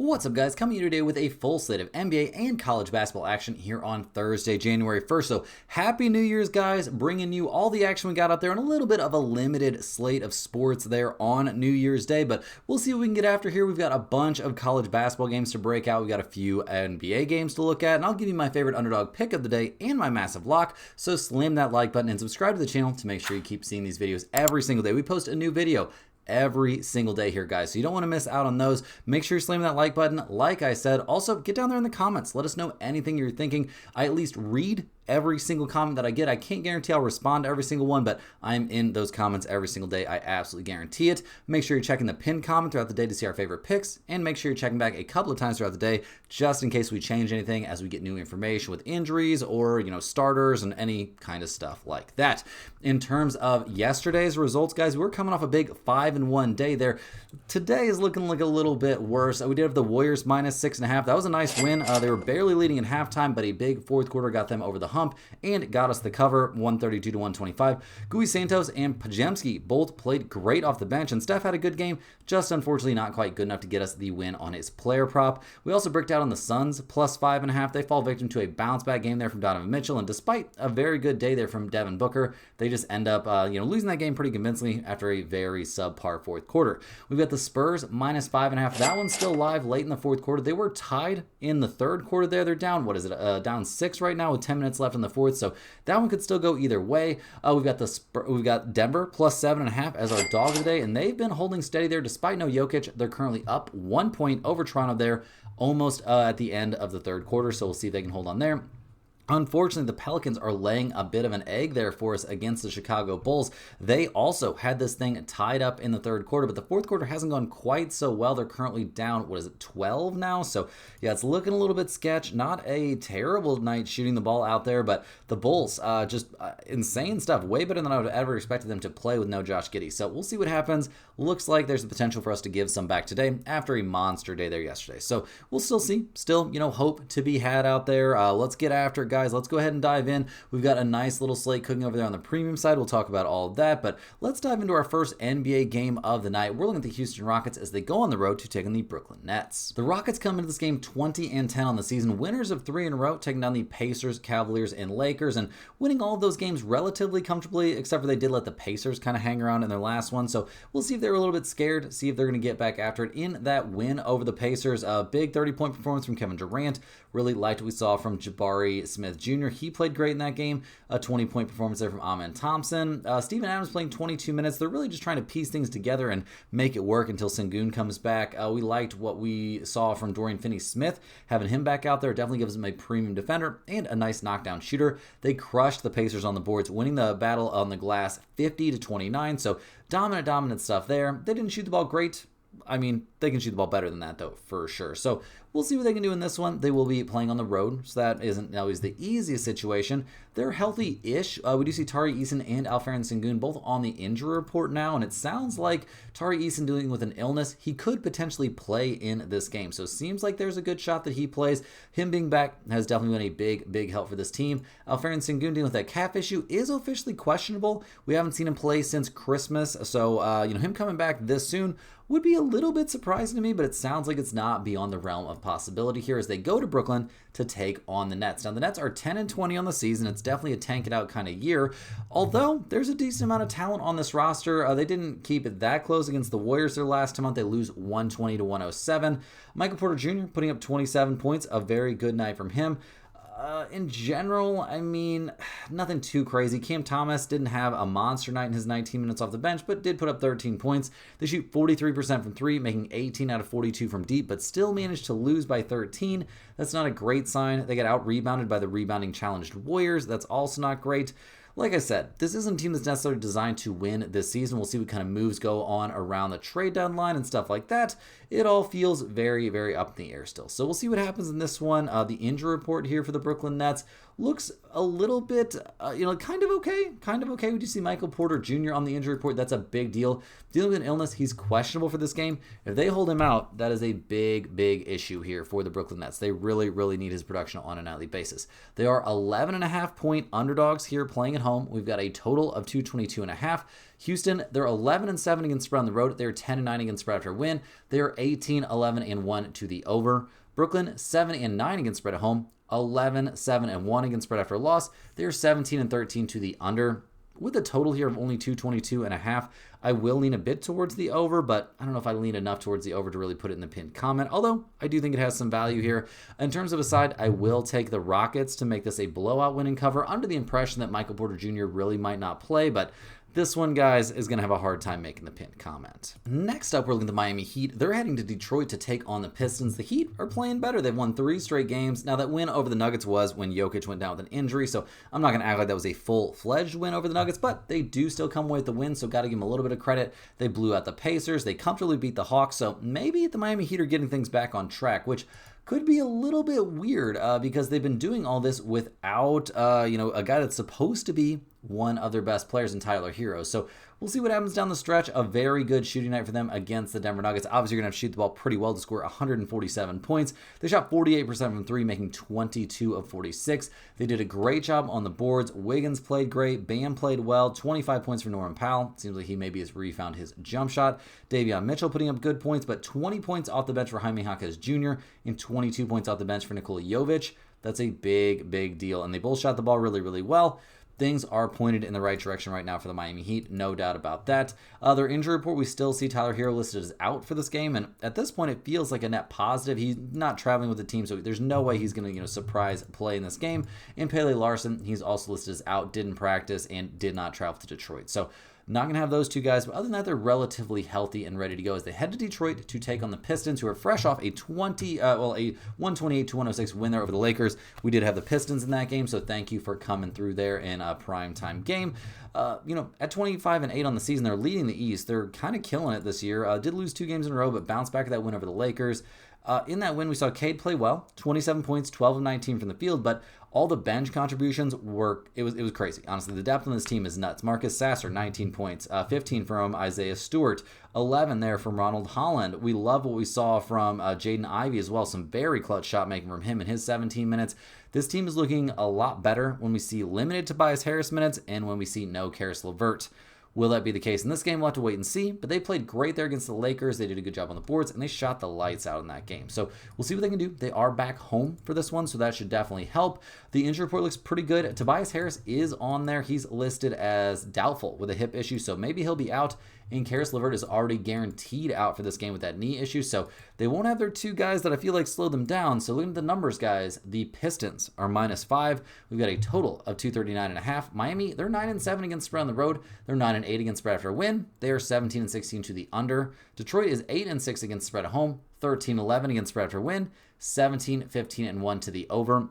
What's up, guys? Coming here today with a full slate of NBA and college basketball action here on Thursday, January 1st. So happy New Year's, guys. Bringing you all the action we got out there and a little bit of a limited slate of sports there on New Year's Day. But we'll see what we can get after here. We've got a bunch of college basketball games to break out. We've got a few NBA games to look at. And I'll give you my favorite underdog pick of the day and my massive lock. So slam that like button and subscribe to the channel to make sure you keep seeing these videos every single day. We post a new video every single day here, guys, so you don't want to miss out on those. Make sure you're slamming that like button. Like I said, also get down there in the comments, let us know anything you're thinking. I at least read every single comment that I get. I can't guarantee I'll respond to every single one, but I'm in those comments every single day. I absolutely guarantee it. Make sure you're checking the pinned comment throughout the day to see our favorite picks, and make sure you're checking back a couple of times throughout the day just in case we change anything as we get new information with injuries or, starters and any kind of stuff like that. In terms of yesterday's results, guys, we're coming off a big 5-1 day there. Today is looking like a little bit worse. We did have the Warriors minus 6.5. That was a nice win. They were barely leading in halftime, but a big fourth quarter got them over the hump and got us the cover, 132 to 125. Gui Santos and Pajemski both played great off the bench, and Steph had a good game, just unfortunately not quite good enough to get us the win on his player prop. We also bricked out on the Suns plus 5.5. They fall victim to a bounce back game there from Donovan Mitchell, and despite a very good day there from Devin Booker, they just end up losing that game pretty convincingly after a very subpar fourth quarter. We've got the Spurs minus 5.5. That one's still live late in the fourth quarter. They were tied in the third quarter there. They're down, down 6 right now with 10 minutes left in the fourth, so that one could still go either way. We've got Denver plus 7.5 as our dog of the day, and they've been holding steady there despite no Jokic. They're currently up 1 point over Toronto there, almost at the end of the third quarter, so we'll see if they can hold on there. Unfortunately, the Pelicans are laying a bit of an egg there for us against the Chicago Bulls. They also had this thing tied up in the third quarter, but the fourth quarter hasn't gone quite so well. They're currently down, 12 now? So, yeah, it's looking a little bit sketch. Not a terrible night shooting the ball out there, but the Bulls, insane stuff. Way better than I would have ever expected them to play with no Josh Giddey. So we'll see what happens. Looks like there's the potential for us to give some back today after a monster day there yesterday. So we'll still see. Still, hope to be had out there. Let's get after it, guys. Let's go ahead and dive in. We've got a nice little slate cooking over there on the premium side. We'll talk about all of that, but let's dive into our first NBA game of the night. We're looking at the Houston Rockets as they go on the road to take on the Brooklyn Nets. The Rockets come into this game 20-10 on the season, winners of 3 in a row, taking down the Pacers, Cavaliers, and Lakers, and winning all of those games relatively comfortably, except for they did let the Pacers kind of hang around in their last one. So we'll see if they're a little bit scared, see if they're going to get back after it in that win over the Pacers. A big 30-point performance from Kevin Durant. Really liked what we saw from Jabari Smith Jr. He played great in that game. A 20-point performance there from Amen Thompson. Steven Adams playing 22 minutes. They're really just trying to piece things together and make it work until Sengun comes back. We liked what we saw from Dorian Finney-Smith. Having him back out there definitely gives him a premium defender and a nice knockdown shooter. They crushed the Pacers on the boards, winning the battle on the glass 50-29. So dominant stuff there. They didn't shoot the ball great. I mean, they can shoot the ball better than that, though, for sure. So we'll see what they can do in this one. They will be playing on the road, so that isn't always the easiest situation. They're healthy-ish. We do see Tari Eason and Alperen Sengun both on the injury report now, and it sounds like Tari Eason dealing with an illness. He could potentially play in this game, so it seems like there's a good shot that he plays. Him being back has definitely been a big help for this team. Alperen Sengun dealing with that calf issue is officially questionable. We haven't seen him play since Christmas, so him coming back this soon would be a little bit surprising to me, but it sounds like it's not beyond the realm of possibility here as they go to Brooklyn to take on the Nets. Now, the Nets are 10-20 on the season. It's definitely a tank it out kind of year, although there's a decent amount of talent on this roster. They didn't keep it that close against the Warriors their last month. They lose 120 to 107. Michael Porter Jr. putting up 27 points, a very good night from him. In general, I mean, nothing too crazy. Cam Thomas didn't have a monster night in his 19 minutes off the bench, but did put up 13 points. They shoot 43% from 3, making 18 out of 42 from deep, but still managed to lose by 13. That's not a great sign. They get out-rebounded by the rebounding challenged Warriors. That's also not great. Like I said, this isn't a team that's necessarily designed to win this season. We'll see what kind of moves go on around the trade deadline and stuff like that. It all feels very, very up in the air still. So we'll see what happens in this one. The injury report here for the Brooklyn Nets looks a little bit, kind of okay. We do see Michael Porter Jr. on the injury report. That's a big deal. Dealing with an illness, he's questionable for this game. If they hold him out, that is a big issue here for the Brooklyn Nets. They really need his production on a nightly basis. They are 11.5 point underdogs here playing at at home, we've got a total of 222.5. Houston, they're 11-7 against spread on the road. They're 10-9 against spread after a win. They're 18-11-1 to the over. Brooklyn, 7-9 against spread at home. 11-7-1 against spread after a loss. They're 17-13 to the under. With a total here of only 222.5, I will lean a bit towards the over, but I don't know if I lean enough towards the over to really put it in the pinned comment, although I do think it has some value here. In terms of a side, I will take the Rockets to make this a blowout winning cover under the impression that Michael Porter Jr. really might not play, but this one, guys, is going to have a hard time making the pinned comment. Next up, we're looking at the Miami Heat. They're heading to Detroit to take on the Pistons. The Heat are playing better. They've won 3 straight games. Now, that win over the Nuggets was when Jokic went down with an injury, so I'm not going to act like that was a full-fledged win over the Nuggets, but they do still come away with the win, so got to give them a little bit of credit. They blew out the Pacers. They comfortably beat the Hawks, so maybe the Miami Heat are getting things back on track, which could be a little bit weird because they've been doing all this without, a guy that's supposed to be one of their best players in Tyler Hero. So we'll see what happens down the stretch. A very good shooting night for them against the Denver Nuggets. Obviously, you're going to have to shoot the ball pretty well to score 147 points. They shot 48% from 3, making 22 of 46. They did a great job on the boards. Wiggins played great. Bam played well. 25 points for Norman Powell. Seems like he maybe has refound his jump shot. Davion Mitchell putting up good points, but 20 points off the bench for Jaime Jaquez Jr. and 22 points off the bench for Nikola Jovic. That's a big, big deal. And they both shot the ball really, really well. Things are pointed in the right direction right now for the Miami Heat, no doubt about that. Their injury report, we still see Tyler Hero listed as out for this game, and at this point, it feels like a net positive. He's not traveling with the team, so there's no way he's going to, surprise play in this game. And Pele Larson, he's also listed as out, didn't practice, and did not travel to Detroit. So not going to have those two guys, but other than that, they're relatively healthy and ready to go as they head to Detroit to take on the Pistons, who are fresh off a 128-106 win there over the Lakers. We did have the Pistons in that game, so thank you for coming through there in a primetime game. At 25-8 on the season, they're leading the East. They're kind of killing it this year. Did lose 2 games in a row, but bounced back to that win over the Lakers. In that win, we saw Cade play well, 27 points, 12 of 19 from the field, but all the bench contributions were, it was crazy. Honestly, the depth on this team is nuts. Marcus Sasser, 19 points, 15 from Isaiah Stewart, 11 there from Ronald Holland. We love what we saw from Jaden Ivey as well. Some very clutch shot making from him in his 17 minutes. This team is looking a lot better when we see limited Tobias Harris minutes and when we see no Karis LeVert. Will that be the case in this game? We'll have to wait and see, but they played great there against the Lakers. They did a good job on the boards, and they shot the lights out in that game. So we'll see what they can do. They are back home for this one, so that should definitely help. The injury report looks pretty good. Tobias Harris is on there. He's listed as doubtful with a hip issue, so maybe he'll be out. And Karis LeVert is already guaranteed out for this game with that knee issue, so they won't have their 2 guys that I feel like slow them down. So looking at the numbers, guys, the Pistons are -5. We've got a total of 239.5. Miami, they're 9-7 against spread on the road. They're 9-8 against spread after a win. They are 17-16 to the under. Detroit is 8-6 against spread at home. 13-11 against spread after a win. 17-15-1 to the over.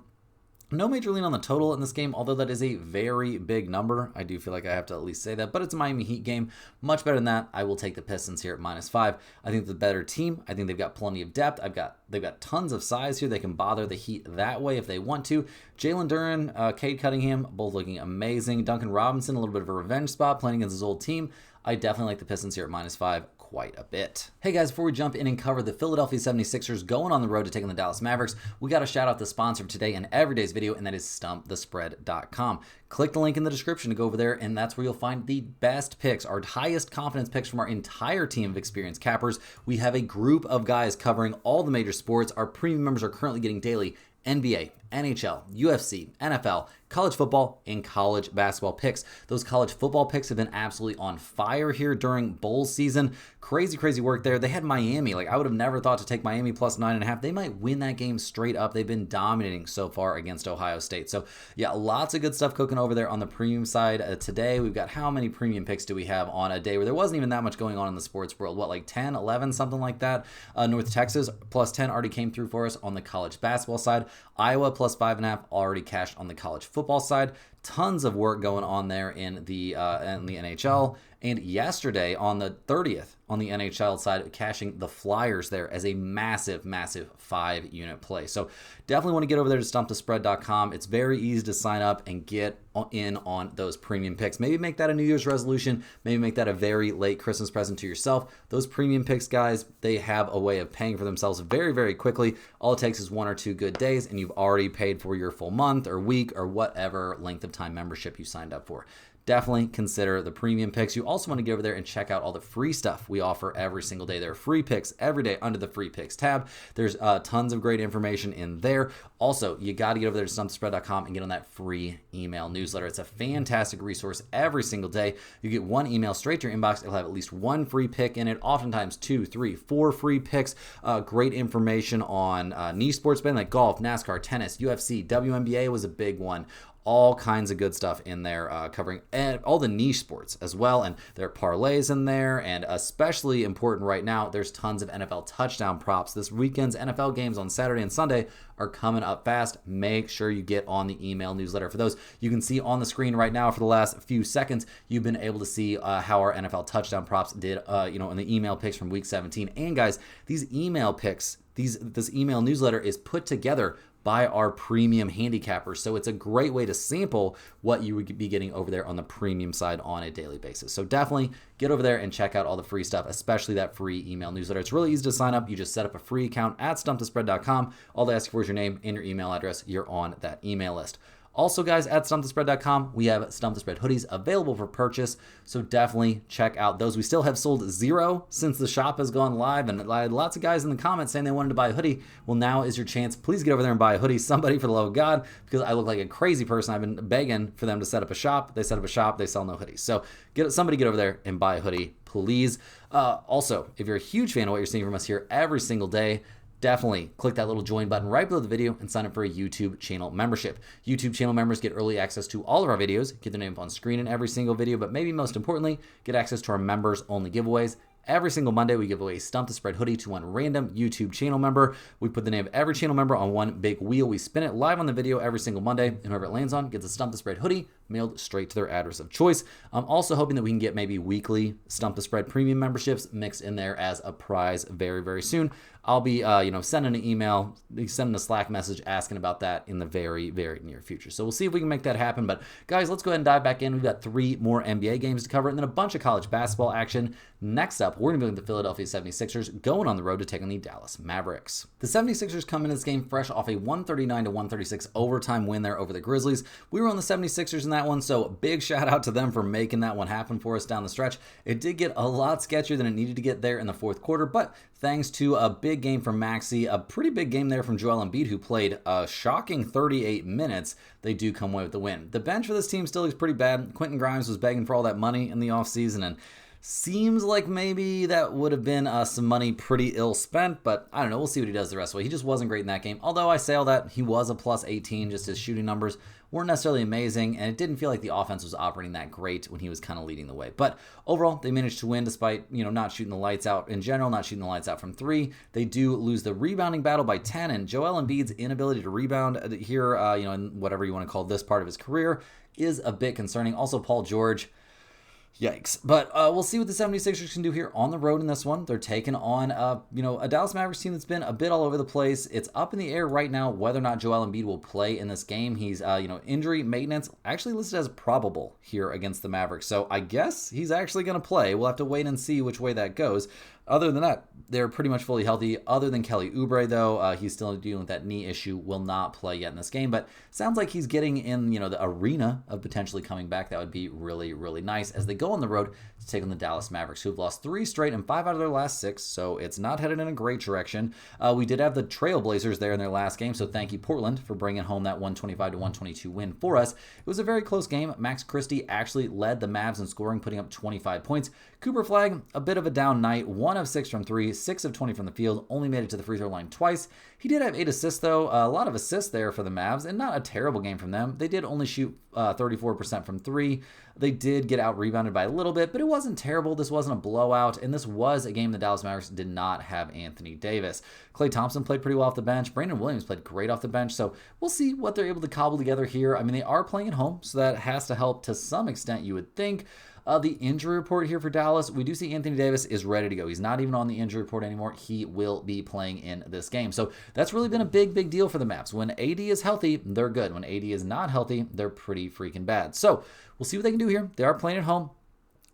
No major lean on the total in this game, although that is a very big number. I do feel like I have to at least say that, but it's a Miami Heat game. Much better than that. I will take the Pistons here at -5. I think the better team. I think they've got plenty of depth. They've got tons of size here. They can bother the Heat that way if they want to. Jalen Duren, Cade Cunningham, both looking amazing. Duncan Robinson, a little bit of a revenge spot playing against his old team. I definitely like the Pistons here at -5 quite a bit. Hey guys, before we jump in and cover the Philadelphia 76ers going on the road to take on the Dallas Mavericks, we got to shout out the sponsor of today and every day's video, and that is StumpTheSpread.com. Click the link in the description to go over there, and that's where you'll find the best picks, our highest confidence picks from our entire team of experienced cappers. We have a group of guys covering all the major sports. Our premium members are currently getting daily NBA, NHL, UFC, NFL, college football, and college basketball picks. Those college football picks have been absolutely on fire here during bowl season. Crazy, crazy work there. They had Miami. I would have never thought to take Miami plus 9.5. They might win that game straight up. They've been dominating so far against Ohio State. So yeah, lots of good stuff cooking over there on the premium side. Today, we've got how many premium picks do we have on a day where there wasn't even that much going on in the sports world? 10, 11, something like that? North Texas plus 10 already came through for us on the college basketball side. Iowa plus 5.5 already cashed on the college football side. Tons of work going on there in the NHL. And yesterday on the 30th, on the NHL side, cashing the Flyers there as a massive 5-unit play. So definitely want to get over there to stumpthespread.com. It's very easy to sign up and get in on those premium picks. Maybe make that a New Year's resolution. Maybe make that a very late Christmas present to yourself. Those premium picks, guys, they have a way of paying for themselves very, very quickly. All it takes is 1 or 2 good days, and you've already paid for your full month or week or whatever length of time membership you signed up for. Definitely consider the premium picks. You also want to get over there and check out all the free stuff we offer every single day. There are free picks every day under the free picks tab. There's tons of great information in there. Also, you got to get over there to stumpthespread.com and get on that free email newsletter. It's a fantastic resource every single day. You get 1 email straight to your inbox. It'll have at least 1 free pick in it, oftentimes 2, 3, 4 free picks. Great information on niche sports betting like golf, NASCAR, tennis, UFC, WNBA was a big one. All kinds of good stuff in there, covering all the niche sports as well. And there are parlays in there. And especially important right now, there's tons of NFL touchdown props. This weekend's NFL games on Saturday and Sunday are coming up fast. Make sure you get on the email newsletter for those. You can see on the screen right now for the last few seconds, you've been able to see how our NFL touchdown props did, in the email picks from week 17. And guys, these email picks, this email newsletter is put together by our premium handicappers. So it's a great way to sample what you would be getting over there on the premium side on a daily basis. So definitely get over there and check out all the free stuff, especially that free email newsletter. It's really easy to sign up. You just set up a free account at stumpthespread.com. All they ask for is your name and your email address. You're on that email list. Also, guys, at stumpthespread.com, we have Stump the Spread hoodies available for purchase, so definitely check out those. We still have sold 0 since the shop has gone live, and lots of guys in the comments saying they wanted to buy a hoodie. Well, now is your chance. Please get over there and buy a hoodie. Somebody, for the love of God, because I look like a crazy person. I've been begging for them to set up a shop. They set up a shop. They sell no hoodies. So somebody get over there and buy a hoodie, please. Also, if you're a huge fan of what you're seeing from us here every single day, definitely click that little join button right below the video and sign up for a YouTube channel membership. YouTube channel members get early access to all of our videos, get their name up on screen in every single video, but maybe most importantly, get access to our members only giveaways. Every single Monday, we give away a Stump the Spread hoodie to one random YouTube channel member. We put the name of every channel member on one big wheel. We spin it live on the video every single Monday, and whoever it lands on gets a Stump the Spread hoodie mailed straight to their address of choice. I'm also hoping that we can get maybe weekly Stump the Spread premium memberships mixed in there as a prize very, very soon. I'll be, sending an email, sending a Slack message asking about that in the very, very near future. So we'll see if we can make that happen. But guys, let's go ahead and dive back in. We've got 3 more NBA games to cover and then a bunch of college basketball action. Next up, we're going to be with the Philadelphia 76ers going on the road to take on the Dallas Mavericks. The 76ers come into this game fresh off a 139-136 overtime win there over the Grizzlies. We were on the 76ers in that one, so big shout out to them for making that one happen for us down the stretch. It did get a lot sketchier than it needed to get there in the fourth quarter, but thanks to a big game from Maxey, a pretty big game there from Joel Embiid, who played a shocking 38 minutes, they do come away with the win. The bench for this team still looks pretty bad. Quentin Grimes was begging for all that money in the offseason, and seems like maybe that would have been some money pretty ill spent, but I don't know. We'll see what he does the rest of the way. He just wasn't great in that game. Although I say all that, he was a plus 18. Just his shooting numbers weren't necessarily amazing, and it didn't feel like the offense was operating that great when he was kind of leading the way. But overall, they managed to win despite, not shooting the lights out in general, not shooting the lights out from 3. They do lose the rebounding battle by 10, and Joel Embiid's inability to rebound here, in whatever you want to call this part of his career, is a bit concerning. Also, Paul George, yikes. But we'll see what the 76ers can do here on the road in this one. They're taking on, a Dallas Mavericks team that's been a bit all over the place. It's up in the air right now whether or not Joel Embiid will play in this game. He's, injury maintenance actually listed as probable here against the Mavericks. So I guess he's actually going to play. We'll have to wait and see which way that goes. Other than that, they're pretty much fully healthy. Other than Kelly Oubre, though, he's still dealing with that knee issue, will not play yet in this game. But sounds like he's getting in, the arena of potentially coming back. That would be really, really nice as they go on the road to take on the Dallas Mavericks, who've lost 3 straight and 5 out of their last 6. So it's not headed in a great direction. We did have the Trailblazers there in their last game. So thank you, Portland, for bringing home that 125-122 win for us. It was a very close game. Max Christie actually led the Mavs in scoring, putting up 25 points. Cooper Flagg, a bit of a down night. 1 of 6 from 3, 6 of 20 from the field, only made it to the free throw line twice. He did have 8 assists, though. A lot of assists there for the Mavs, and not a terrible game from them. They did only shoot 34% from three. They did get out rebounded by a little bit, but it wasn't terrible. This wasn't a blowout, and this was a game the Dallas Mavericks did not have Anthony Davis. Klay Thompson played pretty well off the bench. Brandon Williams played great off the bench, so we'll see what they're able to cobble together here. I mean, they are playing at home, so that has to help to some extent, you would think. The injury report here for Dallas, we do see Anthony Davis is ready to go. He's not even on the injury report anymore. He will be playing in this game. So that's really been a big deal for the Mavs. When AD is healthy, they're good. When AD is not healthy, they're pretty freaking bad. So we'll see what they can do here. They are playing at home.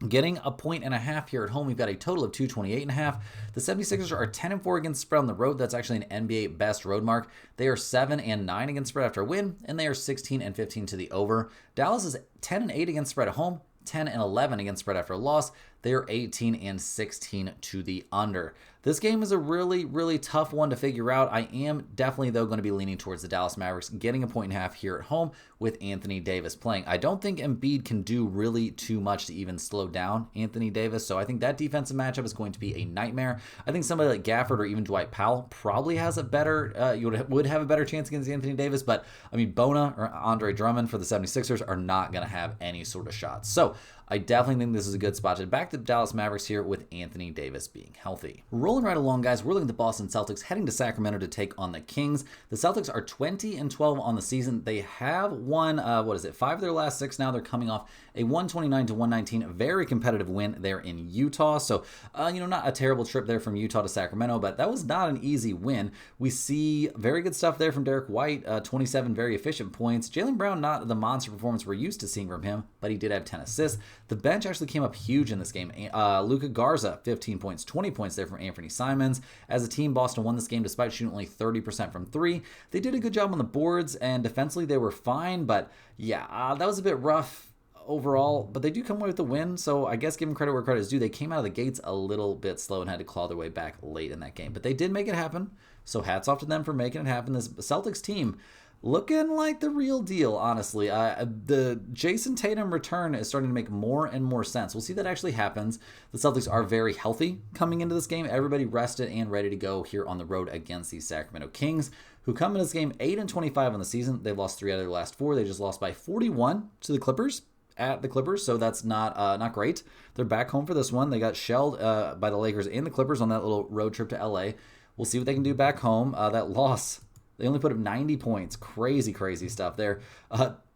Getting a 1.5 here at home. We've got a total of 228.5. The 76ers are 10-4 against spread on the road. That's actually an NBA best road mark. They are 7-9 against spread after a win, and they are 16-15 to the over. Dallas is 10-8 against spread at home. 10-11 against spread after a loss. They are 18-16 to the under. This game is a really tough one to figure out. I am definitely, though, going to be leaning towards the Dallas Mavericks, getting a 1.5 here at home with Anthony Davis playing. I don't think Embiid can do really too much to even slow down Anthony Davis, so I think that defensive matchup is going to be a nightmare. I think somebody like Gafford or even Dwight Powell probably has a better, would have a better chance against Anthony Davis, but I mean, Bona or Andre Drummond for the 76ers are not going to have any sort of shots. So I definitely think this is a good spot to back the Dallas Mavericks here with Anthony Davis being healthy. Rolling right along, guys, we're looking at the Boston Celtics heading to Sacramento to take on the Kings. The Celtics are 20-12 on the season. They have won, 5 of their last 6 now. They're coming off a 129-119, very competitive win there in Utah. So, not a terrible trip there from Utah to Sacramento, but that was not an easy win. We see very good stuff there from Derek White, 27 very efficient points. Jaylen Brown, not the monster performance we're used to seeing from him, but he did have 10 assists. The bench actually came up huge in this game. Luka Garza, 15 points, 20 points there from Anthony Simons. As a team, Boston won this game despite shooting only 30% from 3. They did a good job on the boards, and defensively they were fine, but that was a bit rough overall, but they do come away with the win, so I guess give them credit where credit is due. They came out of the gates a little bit slow and had to claw their way back late in that game, but they did make it happen, so hats off to them for making it happen. This Celtics team looking like the real deal, honestly. The Jason Tatum return is starting to make more and more sense. We'll see that actually happens. The Celtics are very healthy coming into this game. Everybody rested and ready to go here on the road against the Sacramento Kings, who come into this game 8-25 on the season. They've lost 3 out of their last 4. They just lost by 41 to the Clippers at the Clippers, so that's not great. They're back home for this one. They got shelled by the Lakers and the Clippers on that little road trip to LA. We'll see what they can do back home. That loss, they only put up 90 points. Crazy stuff there.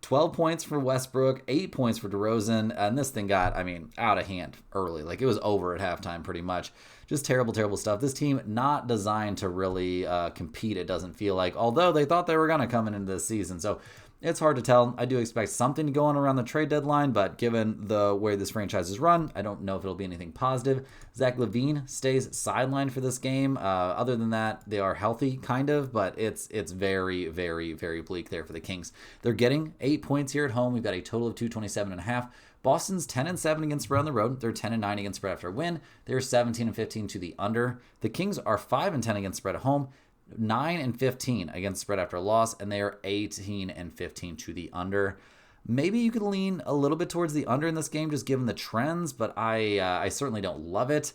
12 points for Westbrook, 8 points for DeRozan, and this thing got, out of hand early. Like, it was over at halftime pretty much. Just terrible stuff. This team not designed to really compete, it doesn't feel like, although they thought they were going to come into this season. So it's hard to tell. I do expect something to go on around the trade deadline, but given the way this franchise is run, I don't know if it'll be anything positive. Zach LaVine stays sidelined for this game. Other than that, they are healthy, kind of, but it's very bleak there for the Kings. They're getting 8 points here at home. We've got a total of 227.5. Boston's 10-7 against spread on the road. They're 10-9 against spread after a win. They're 17-15 to the under. The Kings are 5-10 against spread at home. 9-15 against spread after a loss, and they are 18-15 to the under. Maybe you could lean a little bit towards the under in this game, just given the trends, but I certainly don't love it.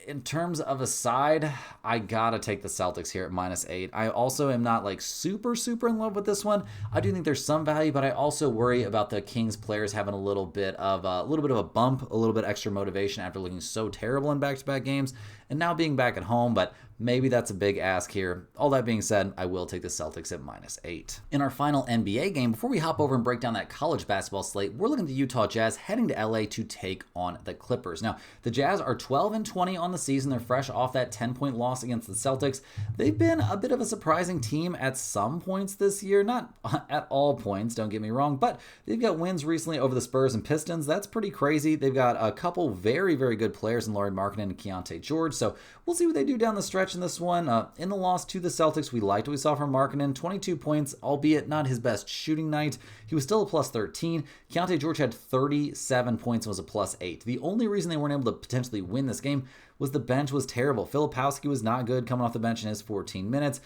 In terms of a side, I gotta take the Celtics here at -8. I also am not like super in love with this one. I do think there's some value, but I also worry about the Kings players having a little bit of a bump, a little bit extra motivation after looking so terrible in back-to-back games, and now being back at home. But maybe that's a big ask here. All that being said, I will take the Celtics at -8. In our final NBA game, before we hop over and break down that college basketball slate, we're looking at the Utah Jazz heading to LA to take on the Clippers. Now, the Jazz are 12-20 on the season. They're fresh off that 10-point loss against the Celtics. They've been a bit of a surprising team at some points this year. Not at all points, don't get me wrong, but they've got wins recently over the Spurs and Pistons. That's pretty crazy. They've got a couple very good players in Lauri Markkanen and Keontae George, so we'll see what they do down the stretch in this one. In the loss to the Celtics, we liked what we saw from Markkanen. 22 points, albeit not his best shooting night. He was still a +13. Keontae George had 37 points and was a +8. The only reason they weren't able to potentially win this game was the bench was terrible. Filipowski was not good coming off the bench in his 14 minutes.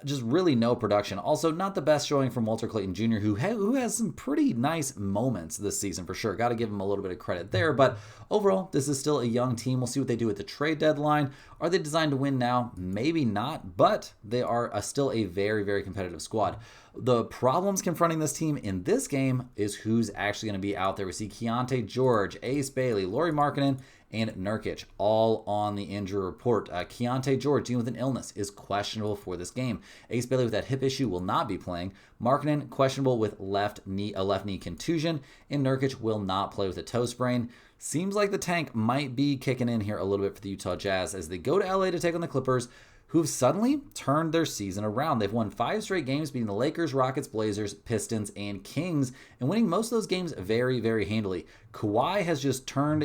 just really no production. Also, not the best showing from Walter Clayton Jr., who has some pretty nice moments this season for sure. Got to give him a little bit of credit there. But overall, this is still a young team. We'll see what they do at the trade deadline. Are they designed to win now? Maybe not, but they are still a very, very competitive squad. The problems confronting this team in this game is who's actually going to be out there. We see Keontae George, Ace Bailey, Lauri Markkanen, and Nurkic all on the injury report. Keontae George, dealing with an illness, is questionable for this game. Ace Bailey with that hip issue will not be playing. Markkanen questionable with a left knee contusion, and Nurkic will not play with a toe sprain. Seems like the tank might be kicking in here a little bit for the Utah Jazz as they go to LA to take on the Clippers, who've suddenly turned their season around. They've won 5 straight games, beating the Lakers, Rockets, Blazers, Pistons, and Kings, and winning most of those games very, very handily. Kawhi has just turned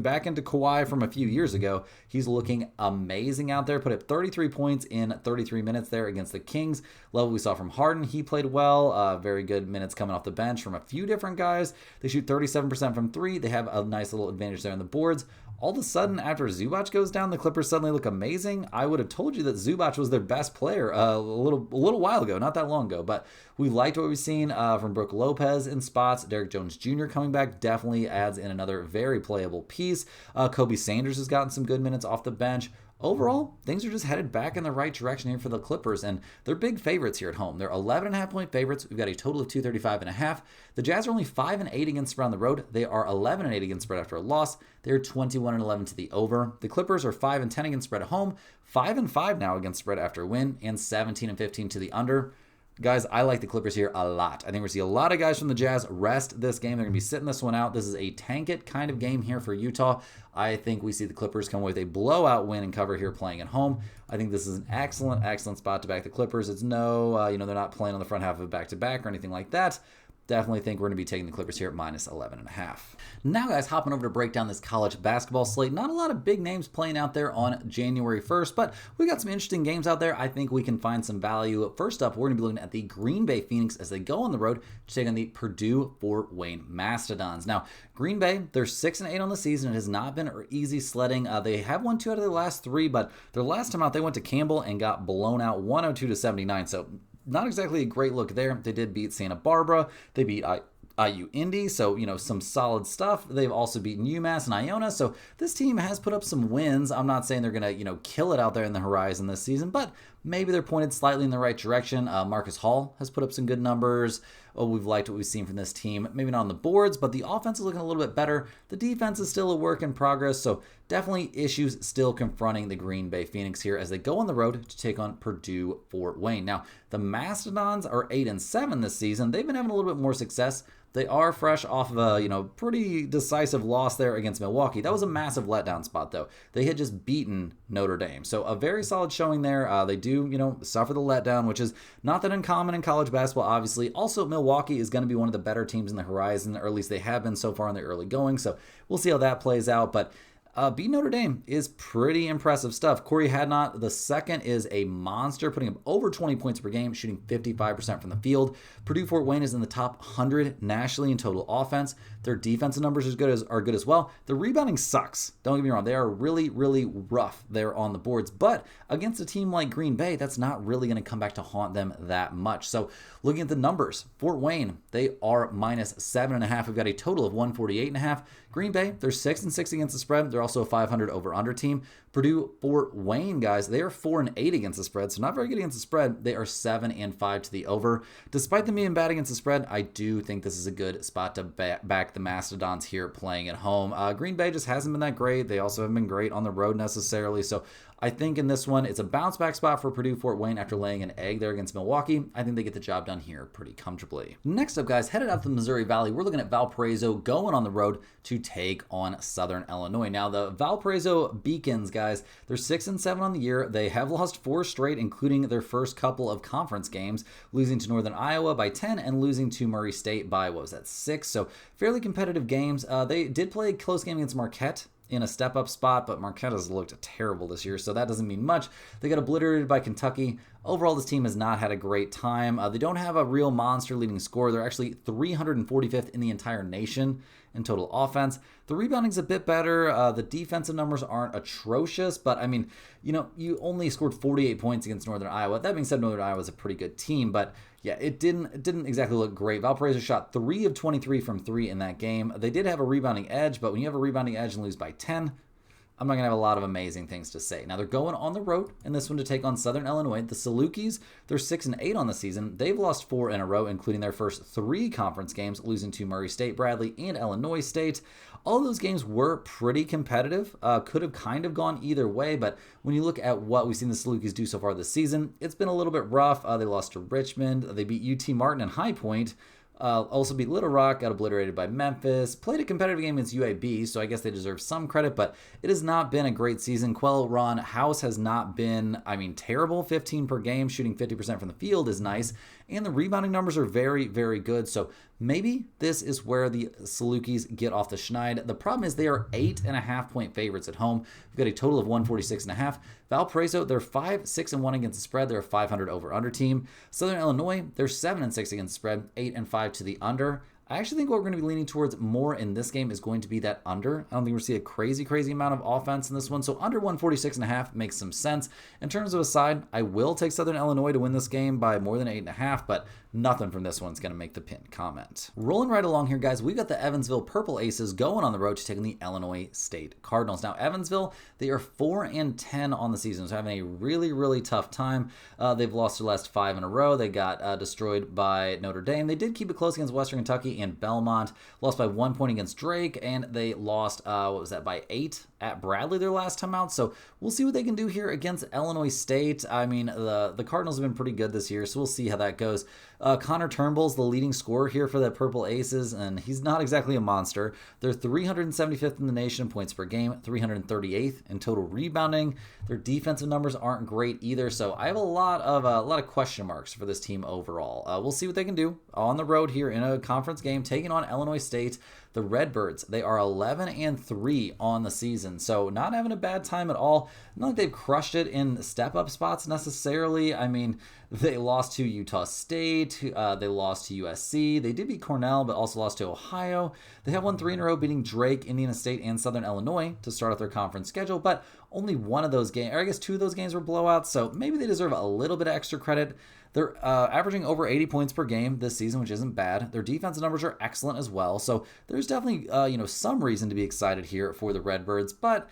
back into Kawhi from a few years ago. He's looking amazing out there. Put up 33 points in 33 minutes there against the Kings. Level we saw from Harden, he played well. Very good minutes coming off the bench from a few different guys. They shoot 37% from 3. They have a nice little advantage there on the boards. All of a sudden, after Zubac goes down, the Clippers suddenly look amazing. I would have told you that Zubac was their best player a little while ago, not that long ago. But we liked what we've seen from Brook Lopez in spots. Derrick Jones Jr. coming back definitely adds in another very playable piece. Kobe Sanders has gotten some good minutes off the bench. Overall, things are just headed back in the right direction here for the Clippers, and they're big favorites here at home. They're 11.5 point favorites. We've got a total of 235.5. The Jazz are only 5-8 against spread on the road. They are 11-8 against spread after a loss. They're 21-11 to the over. The Clippers are 5-10 against spread at home, 5-5 now against spread after a win, and 17-15 to the under. Guys, I like the Clippers here a lot. I think we're going to see a lot of guys from the Jazz rest this game. They're going to be sitting this one out. This is a tank it kind of game here for Utah. I think we see the Clippers come with a blowout win and cover here playing at home. I think this is an excellent, excellent spot to back the Clippers. It's they're not playing on the front half of a back-to-back or anything like that. Definitely think we're going to be taking the Clippers here at minus 11.5. Now, guys, hopping over to break down this college basketball slate. Not a lot of big names playing out there on January 1st, but we got some interesting games out there. I think we can find some value. First up, we're going to be looking at the Green Bay Phoenix as they go on the road to take on the Purdue Fort Wayne Mastodons. Now, Green Bay, they're 6-8 on the season. It has not been easy sledding. They have won 2 out of their last 3, but their last time out, they went to Campbell and got blown out 102-79. So not exactly a great look there. They did beat Santa Barbara. They beat IU Indy, so some solid stuff. They've also beaten UMass and Iona, so this team has put up some wins. I'm not saying they're gonna kill it out there in the horizon this season, but maybe they're pointed slightly in the right direction. Marcus Hall has put up some good numbers. We've liked what we've seen from this team. Maybe not on the boards, but the offense is looking a little bit better. The defense is still a work in progress, so definitely issues still confronting the Green Bay Phoenix here as they go on the road to take on Purdue Fort Wayne. Now, the Mastodons are 8-7 this season. They've been having a little bit more success. They are fresh off of a pretty decisive loss there against Milwaukee. That was a massive letdown spot, though. They had just beaten Notre Dame. So a very solid showing there. They do, suffer the letdown, which is not that uncommon in college basketball, obviously. Also, Milwaukee is going to be one of the better teams in the horizon, or at least they have been so far in the early going. So we'll see how that plays out. But beating Notre Dame is pretty impressive stuff. Corey Hadnot, the second, is a monster, putting up over 20 points per game, shooting 55% from the field. Purdue Fort Wayne is in the top 100 nationally in total offense. Their defensive numbers are good as well. The rebounding sucks. Don't get me wrong. They are really, really rough there on the boards. But against a team like Green Bay, that's not really going to come back to haunt them that much. So looking at the numbers, Fort Wayne, they are minus 7.5. We've got a total of 148.5. Green Bay, they're 6-6 against the spread. They're also a 500 over-under team. Purdue Fort Wayne, guys, they are 4-8 against the spread, so not very good against the spread. They are 7-5 to the over. Despite them being bad against the spread, I do think this is a good spot to back the Mastodons here playing at home. Green Bay just hasn't been that great. They also haven't been great on the road necessarily, so I think in this one, it's a bounce-back spot for Purdue Fort Wayne after laying an egg there against Milwaukee. I think they get the job done here pretty comfortably. Next up, guys, headed out to the Missouri Valley, we're looking at Valparaiso going on the road to take on Southern Illinois. Now, the Valparaiso Beacons, guys, they're 6-7 on the year. They have lost 4 straight, including their first couple of conference games, losing to Northern Iowa by 10 and losing to Murray State by, 6? So fairly competitive games. They did play a close game against Marquette in a step-up spot, but Marquette has looked terrible this year, so that doesn't mean much. They got obliterated by Kentucky. overall this team has not had a great time. They don't have a real monster leading scorer. They're actually 345th in the entire nation in total offense. The rebounding's a bit better. The defensive numbers aren't atrocious, but I mean, you only scored 48 points against Northern Iowa. That being said, Northern Iowa is a pretty good team, but yeah, it didn't exactly look great. Valparaiso shot 3 of 23 from 3 in that game. They did have a rebounding edge, but when you have a rebounding edge and lose by 10, I'm not going to have a lot of amazing things to say. Now, they're going on the road in this one to take on Southern Illinois. The Salukis, they're 6-8 on the season. They've lost 4 in a row, including their first 3 conference games, losing to Murray State, Bradley, and Illinois State. All of those games were pretty competitive. Could have kind of gone either way, but when you look at what we've seen the Salukis do so far this season, it's been a little bit rough. They lost to Richmond. They beat UT Martin and High Point. Also beat Little Rock, got obliterated by Memphis. Played a competitive game against UAB, so I guess they deserve some credit, but it has not been a great season. Quell Ron House has not been, terrible. 15 per game, shooting 50% from the field is nice, and the rebounding numbers are very, very good. So maybe this is where the Salukis get off the schneid. The problem is they are 8.5-point favorites at home. We've got a total of 146.5. Valparaiso, they're 5-6-1 against the spread. They're a 500 over/under team. Southern Illinois, they're 7-6 against the spread, 8-5 to the under. I actually think what we're going to be leaning towards more in this game is going to be that under. I don't think we're going to see a crazy amount of offense in this one. So under 146.5 makes some sense. In terms of a side, I will take Southern Illinois to win this game by more than 8.5, but nothing from this one's going to make the pin comment. Rolling right along here, guys, we've got the Evansville Purple Aces going on the road to take on the Illinois State Cardinals. Now, Evansville, they are 4-10 on the season, so having a really tough time. They've lost their last 5 in a row. They got destroyed by Notre Dame. They did keep it close against Western Kentucky and Belmont. Lost by 1 point against Drake, and they lost, by 8 at Bradley their last time out. So we'll see what they can do here against Illinois State. The Cardinals have been pretty good this year, so we'll see how that goes. Connor Turnbull's the leading scorer here for the Purple Aces, and he's not exactly a monster. They're 375th in the nation in points per game, 338th in total rebounding. Their defensive numbers aren't great either, so I have a lot of question marks for this team overall. We'll see what they can do on the road here in a conference game, taking on Illinois State. The Redbirds, they are 11-3 on the season, so not having a bad time at all. Not like they've crushed it in step-up spots necessarily. They lost to Utah State, they lost to USC, they did beat Cornell, but also lost to Ohio. They have won 3 in a row, beating Drake, Indiana State, and Southern Illinois to start off their conference schedule, but only one of those games, or I guess 2 of those games were blowouts, so maybe they deserve a little bit of extra credit. They're averaging over 80 points per game this season, which isn't bad. Their defensive numbers are excellent as well. So there's definitely some reason to be excited here for the Redbirds. But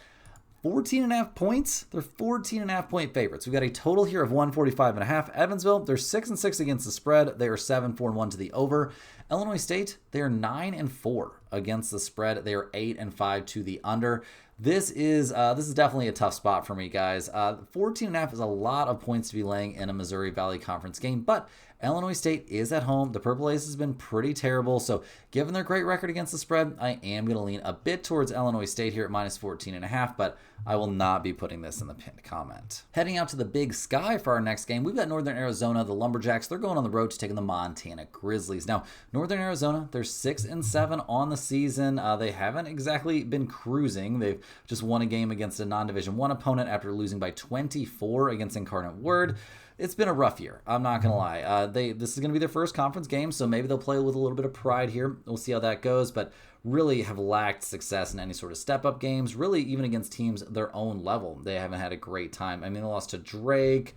14.5 points, they're 14.5-point favorites. We've got a total here of 145.5. Evansville, they're 6-6 against the spread. They are 7-4-1 to the over. Illinois State, they are 9-4 against the spread. They are 8-5 to the under. This is definitely a tough spot for me, guys. 14.5 is a lot of points to be laying in a Missouri Valley Conference game, but Illinois State is at home. The Purple Aces has been pretty terrible, so given their great record against the spread, I am going to lean a bit towards Illinois State here at minus 14.5, but I will not be putting this in the pinned comment. Heading out to the Big Sky for our next game, we've got Northern Arizona, the Lumberjacks. They're going on the road to take on the Montana Grizzlies. Now, Northern Arizona, they're 6-7 on the season. They haven't exactly been cruising. They've just won a game against a non-Division I opponent after losing by 24 against Incarnate Word. It's been a rough year. I'm not going to lie. This is going to be their first conference game, so maybe they'll play with a little bit of pride here. We'll see how that goes, but really have lacked success in any sort of step-up games, really even against teams their own level. They haven't had a great time. They lost to Drake.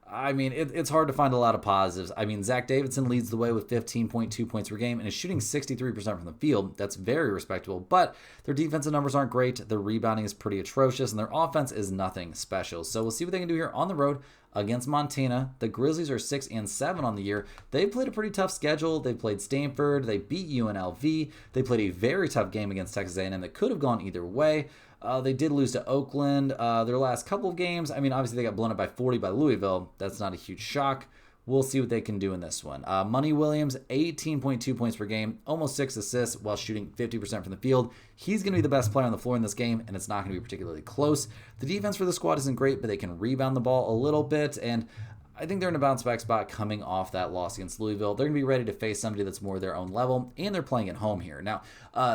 It's hard to find a lot of positives. Zach Davidson leads the way with 15.2 points per game and is shooting 63% from the field. That's very respectable, but their defensive numbers aren't great. Their rebounding is pretty atrocious, and their offense is nothing special. So we'll see what they can do here on the road against Montana. The Grizzlies are 6-7 on the year. They've played a pretty tough schedule. They played Stanford. They beat UNLV. They played a very tough game against Texas A&M that could have gone either way. They did lose to Oakland. Their last couple of games, obviously they got blown up by 40 by Louisville. That's not a huge shock. We'll see what they can do in this one. Money Williams, 18.2 points per game, almost 6 assists while shooting 50% from the field. He's going to be the best player on the floor in this game, and it's not going to be particularly close. The defense for the squad isn't great, but they can rebound the ball a little bit, and I think they're in a bounce back spot coming off that loss against Louisville. They're going to be ready to face somebody that's more their own level, and they're playing at home here. Now,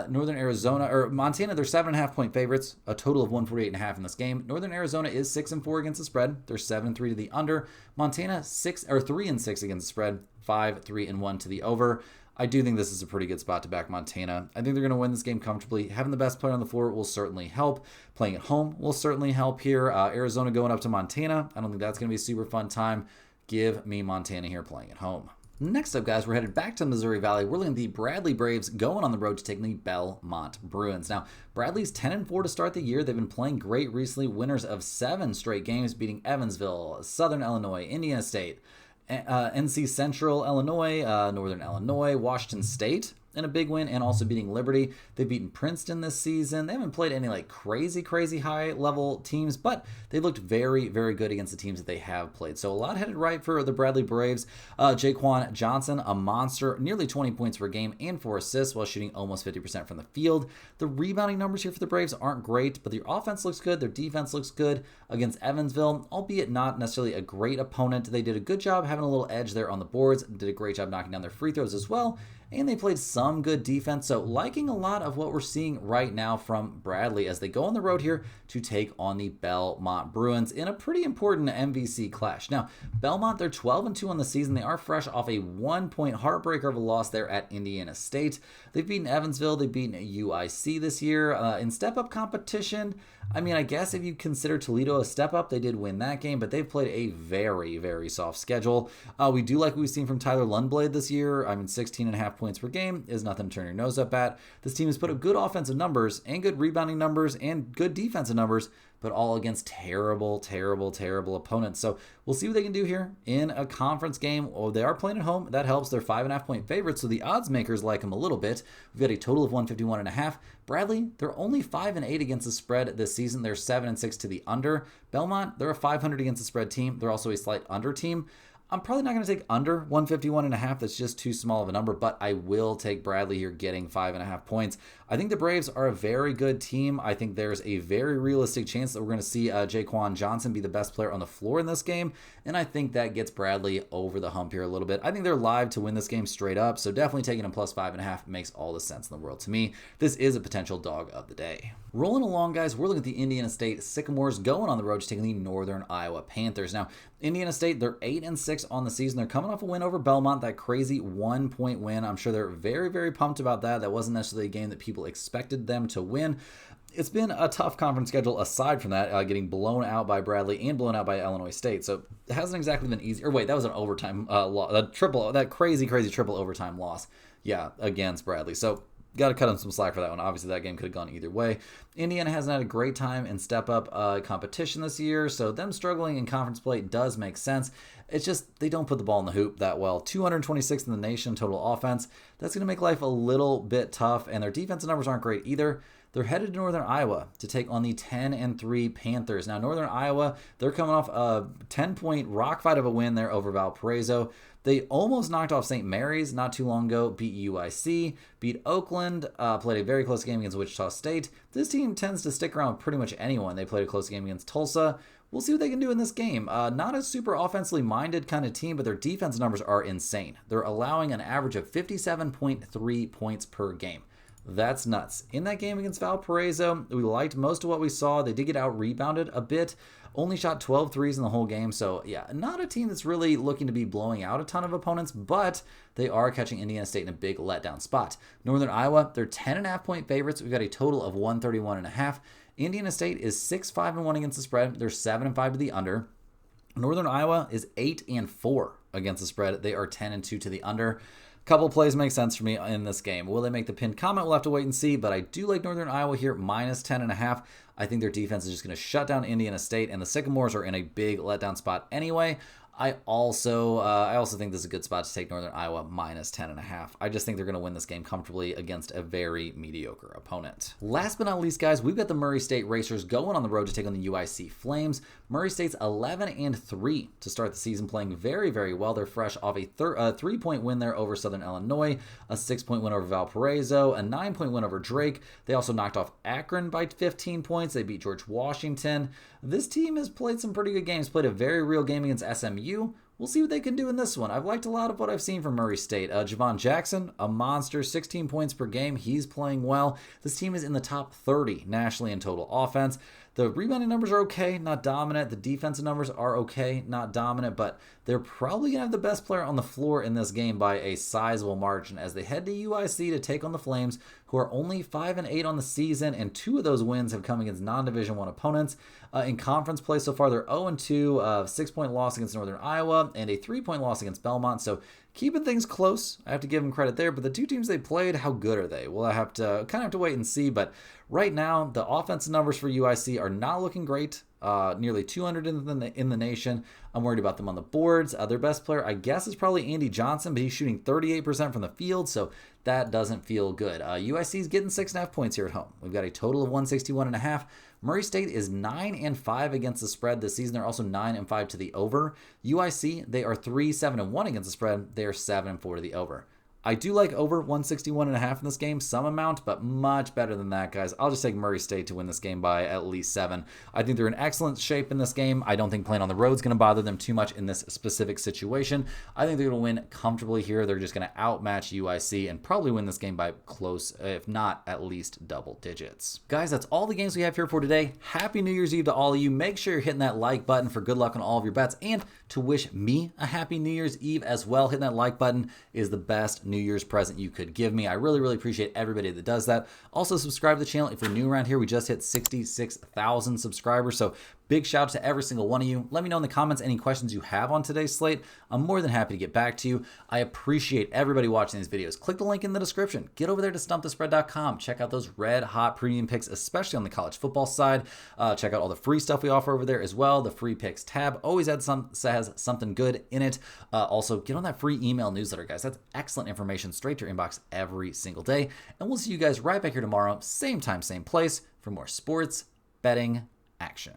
Northern Arizona, or Montana, they're 7.5 point favorites, a total of 148.5 in this game. Northern Arizona is 6-4 against the spread. They're 7-3 to the under. Montana 3-6 against the spread, 5-3-1 to the over. I do think this is a pretty good spot to back Montana. I think they're going to win this game comfortably. Having the best player on the floor will certainly help. Playing at home will certainly help here. Arizona going up to Montana, I don't think that's going to be a super fun time. Give me Montana here playing at home. Next up, guys, we're headed back to Missouri Valley. We're looking at the Bradley Braves going on the road to take the Belmont Bruins. Now, Bradley's 10-4 to start the year. They've been playing great recently. Winners of 7 straight games, beating Evansville, Southern Illinois, Indiana State, NC Central Illinois, Northern Illinois, Washington State in a big win, and also beating Liberty. They've beaten Princeton this season. They haven't played any like crazy high level teams, but they looked very, very good against the teams that they have played. So a lot headed right for the Bradley Braves. Jaquan Johnson, a monster, nearly 20 points per game and 4 assists while shooting almost 50% from the field. The rebounding numbers here for the Braves aren't great, but their offense looks good. Their defense looks good against Evansville, albeit not necessarily a great opponent. They did a good job having a little edge there on the boards, did a great job knocking down their free throws as well, and they played some good defense. So liking a lot of what we're seeing right now from Bradley as they go on the road here to take on the Belmont Bruins in a pretty important MVC clash. Now, Belmont, they're 12-2 on the season. They are fresh off a 1-point heartbreaker of a loss there at Indiana State. They've beaten Evansville. They've beaten UIC this year. In step-up competition, I mean, I guess if you consider Toledo a step-up, they did win that game, but they've played a very, very soft schedule. We do like what we've seen from Tyler Lundblade this year. I mean, 16.5 points per game is nothing to turn your nose up at. This team has put up good offensive numbers and good rebounding numbers and good defensive numbers, but all against terrible opponents. So we'll see what they can do here in a conference game. Oh, they are playing at home. That helps. They're 5.5 point favorites, so the odds makers like them a little bit. We've got a total of 151.5. Bradley, they're only 5-8 against the spread this season. They're 7-6 to the under. Belmont, they're a 500 against the spread team. They're also a slight under team. I'm probably not going to take under 151.5. That's just too small of a number, but I will take Bradley here getting 5.5 points. I think the Braves are a very good team. I think there's a very realistic chance that we're going to see Jaquan Johnson be the best player on the floor in this game, and I think that gets Bradley over the hump here a little bit. I think they're live to win this game straight up, so definitely taking them plus 5.5 makes all the sense in the world to me. This is a potential dog of the day. Rolling along, guys, we're looking at the Indiana State Sycamores going on the road to taking the Northern Iowa Panthers. Now, Indiana State, they're 8-6 on the season. They're coming off a win over Belmont, that crazy 1-point win. I'm sure they're very, very pumped about that. That wasn't necessarily a game that people expected them to win. It's been a tough conference schedule aside from that, getting blown out by Bradley and blown out by Illinois State. So it hasn't exactly been easy. Or wait, that was an overtime loss, that crazy triple overtime loss. Yeah, against Bradley. So got to cut him some slack for that one. Obviously, that game could have gone either way. Indiana hasn't had a great time in step-up competition this year, so them struggling in conference play does make sense. It's just they don't put the ball in the hoop that well. 226th in the nation total offense. That's going to make life a little bit tough, and their defensive numbers aren't great either. They're headed to Northern Iowa to take on the 10-3 Panthers. Now, Northern Iowa, they're coming off a 10-point rock fight of a win there over Valparaiso. They almost knocked off St. Mary's not too long ago, beat UIC, beat Oakland, played a very close game against Wichita State. This team tends to stick around with pretty much anyone. They played a close game against Tulsa. We'll see what they can do in this game. Not a super offensively minded kind of team, but their defense numbers are insane. They're allowing an average of 57.3 points per game. That's nuts. In that game against Valparaiso, we liked most of what we saw. They did get out-rebounded a bit. Only shot 12 threes in the whole game. So, yeah, not a team that's really looking to be blowing out a ton of opponents, but they are catching Indiana State in a big letdown spot. Northern Iowa, they're 10.5 point favorites. We've got a total of 131.5. Indiana State is 6-5-1 against the spread. They're 7-5 to the under. Northern Iowa is 8-4 against the spread. They are 10-2 to the under. Couple plays make sense for me in this game. Will they make the pinned comment? We'll have to wait and see, but I do like Northern Iowa here, minus 10.5. I think their defense is just going to shut down Indiana State, and the Sycamores are in a big letdown spot anyway. I also think this is a good spot to take Northern Iowa minus 10.5. I just think they're going to win this game comfortably against a very mediocre opponent. Last but not least, guys, we've got the Murray State Racers going on the road to take on the UIC Flames. Murray State's 11-3 to start the season, playing very, very well. They're fresh off a 3-point win there over Southern Illinois, a 6-point win over Valparaiso, a 9-point win over Drake. They also knocked off Akron by 15 points. They beat George Washington. This team has played some pretty good games, played a very real game against SMU, We'll see what they can do in this one. I've liked a lot of what I've seen from Murray State. Javon Jackson, a monster, 16 points per game. He's playing well. This team is in the top 30 nationally in total offense. The rebounding numbers are okay, not dominant. The defensive numbers are okay, not dominant, but they're probably going to have the best player on the floor in this game by a sizable margin as they head to UIC to take on the Flames, who are only 5-8 on the season, and 2 of those wins have come against non-Division I opponents. In conference play so far, they're 0-2, a 6-point loss against Northern Iowa, and a 3-point loss against Belmont, so keeping things close. I have to give them credit there, but the 2 teams they played, how good are they? Well, I have to wait and see, but right now, the offensive numbers for UIC are not looking great. Nearly 200 in the nation. I'm worried about them on the boards. Their best player, I guess, is probably Andy Johnson, but he's shooting 38% from the field, so that doesn't feel good. UIC is getting 6.5 points here at home. We've got a total of 161.5. Murray State is 9-5 against the spread this season. They're also 9-5 to the over. UIC, they are 3-7-1 against the spread. They are 7-4 to the over. I do like over 161.5 in this game, some amount, but much better than that, guys. I'll just take Murray State to win this game by at least 7. I think they're in excellent shape in this game. I don't think playing on the road is going to bother them too much in this specific situation. I think they're going to win comfortably here. They're just going to outmatch UIC and probably win this game by close, if not at least double digits. Guys, that's all the games we have here for today. Happy New Year's Eve to all of you. Make sure you're hitting that like button for good luck on all of your bets, and to wish me a happy New Year's Eve as well. Hitting that like button is the best New Year's present you could give me. I really, really appreciate everybody that does that. Also, subscribe to the channel if you're new around here. We just hit 66,000 subscribers, so big shout out to every single one of you. Let me know in the comments any questions you have on today's slate. I'm more than happy to get back to you. I appreciate everybody watching these videos. Click the link in the description. Get over there to stumpthespread.com. Check out those red hot premium picks, especially on the college football side. Check out all the free stuff we offer over there as well. The free picks tab always has something good in it. Also, get on that free email newsletter, guys. That's excellent information straight to your inbox every single day. And we'll see you guys right back here tomorrow, same time, same place, for more sports betting action.